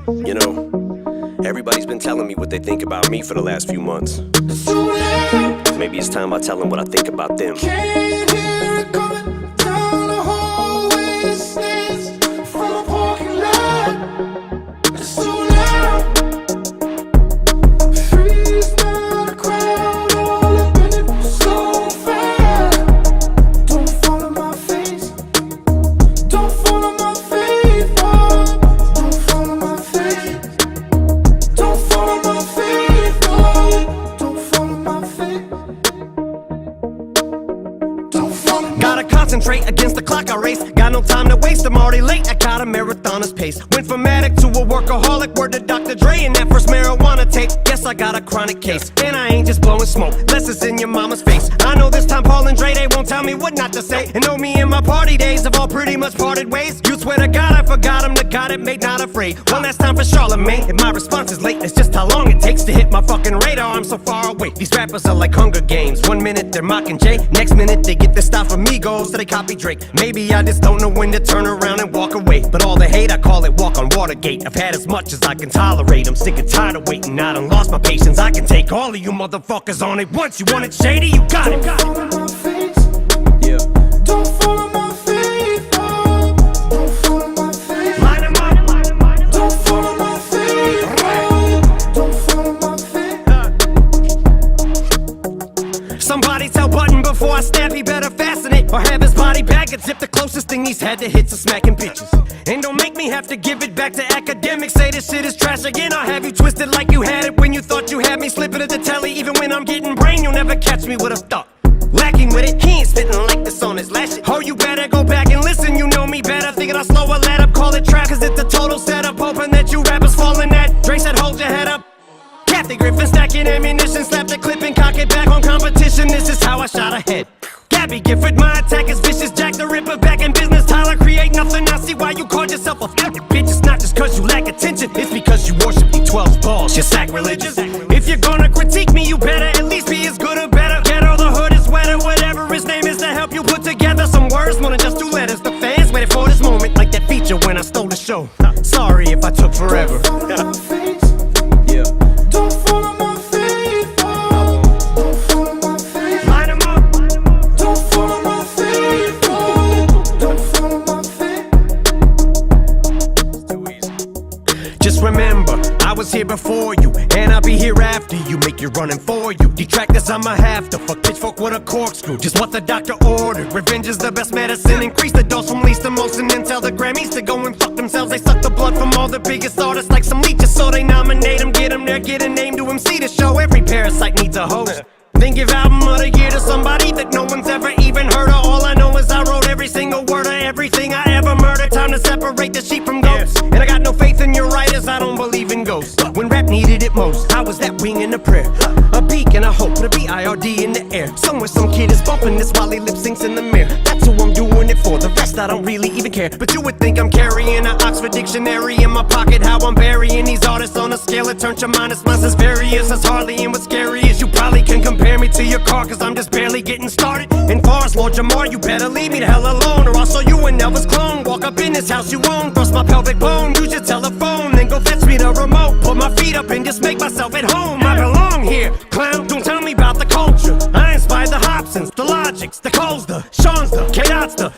You know, everybody's been telling me what they think about me for the last few months. Maybe it's time I tell them what I think about them. Can't hear it coming down the hallway. It stands from a parking lot. It's so loud. Freeze now, the crowd all up in it so fast. Don't follow my face. Don't follow my face. Oh, don't follow my face. Don't follow my face. Oh, don't follow my face. Gotta concentrate against the clock I race. Got no time to waste, I'm already late. I got a marathoner's pace. Went from addict to a workaholic. Word to Dr. Dre and that first marijuana tape. Guess I got a chronic case. And I ain't just blowing smoke, less it's in your mama's face. I know this time Paul and Dre, they won't tell me what not to say. And know me and my party days have all pretty much parted ways. You swear to God I forgot him, the God it made not afraid. One last time for Charlemagne. If my response is late, it's just how long it takes to hit my fucking radar. I'm so far away. These rappers are like Hunger Games. 1 minute they're mocking Jay, next minute they get their style from Migos, so they copy Drake. Maybe I just don't know when to turn around and walk away. But all the hate, I call it walk on Watergate. I've had as much as I can tolerate. I'm sick and tired of waiting. I done lost my patience. I can take all of you motherfuckers on it once. You want it shady, you got it. Don't follow my face. Yeah. Don't follow my face. Oh, don't follow my face. Line 'em up. Don't follow my face. Oh, don't follow my face. Somebody tell Button before I snap, he better fasten it or have his body bag and zip. The closest thing he's had to hits are smacking bitches. And don't make me have to give it back to academics. Say this shit is trash again. I'll have you twisted like you had it when you thought you had me. Slipping at the telly, even when I'm getting brain, you'll never catch me with a thought. Lacking with it, he ain't spitting like this on his last shit. Oh, you better go back and listen, you know me better. Thinking I'll slow a let up, call it trap, cause it's a total setup. Hoping that you rappers fall in that. Dre said hold your head up. Kathy Griffin stacking ammunition, slap the clip and cock it back on competition. This is how I shot ahead. Gabby Gifford, my attack is vicious. Jack the Ripper back in business. Tyler create nothing. I see why you called yourself a bitch. It's not just cause you lack attention, it's because you worship the 12 balls. You're sacrilegious. If you're gonna critique me, you better at least be as good or better. Ghetto, the hood is wetter, whatever his name is, to help you put together some words more than just 2 letters. The fans waited for this moment, like that feature when I stole the show. Sorry if I took forever. Don't follow my face. Yeah. Don't follow my face. Oh, don't follow my face. Line 'em up. Don't follow my face. Oh, don't follow my face. Too easy. Just remember, I was here before you, and I'll be here after you. Make you running for you. Detractors, I'ma have to fuck pitchfork with a corkscrew. Just what the doctor ordered. Revenge is the best medicine. Increase the dose from least to most, and then tell the Grammys to go and fuck themselves. They suck the blood from all the biggest artists like some leeches, so they nominate them, get them there, get a name to MC to show. Every parasite needs a host. Then give album of the year to somebody that no one's ever even heard of. All I know is I wrote every single word of everything I ever murdered. Time to separate the sheep from goats. And I got no faith in your writers, I don't believe in ghosts. When rap needed it most, I was that wing in a prayer, a beacon, a hope, the B-I-R-D in the air. Somewhere some kid is bumping this while he lip syncs in the mirror. That's who I'm doing it for, the rest I don't really even care. But you would think I'm carrying an Oxford dictionary in my pocket. How I'm burying these artists on a scale that turns your minus minus as various as hardly. And what's scary is you probably can compare me to your car, cause I'm just barely getting started. And far as Lord Jamar, you better leave me the hell alone, or I'll show you an Elvis clone. Walk up in this house you own, thrust my pelvic bone, use your telephone, then go fetch me the remote. Put my feet up and just make myself at home. I belong here, clown, don't tell me about the culture. I inspired the Hobsons, the Logics, the Coles, the Sean's, the K-Dots, the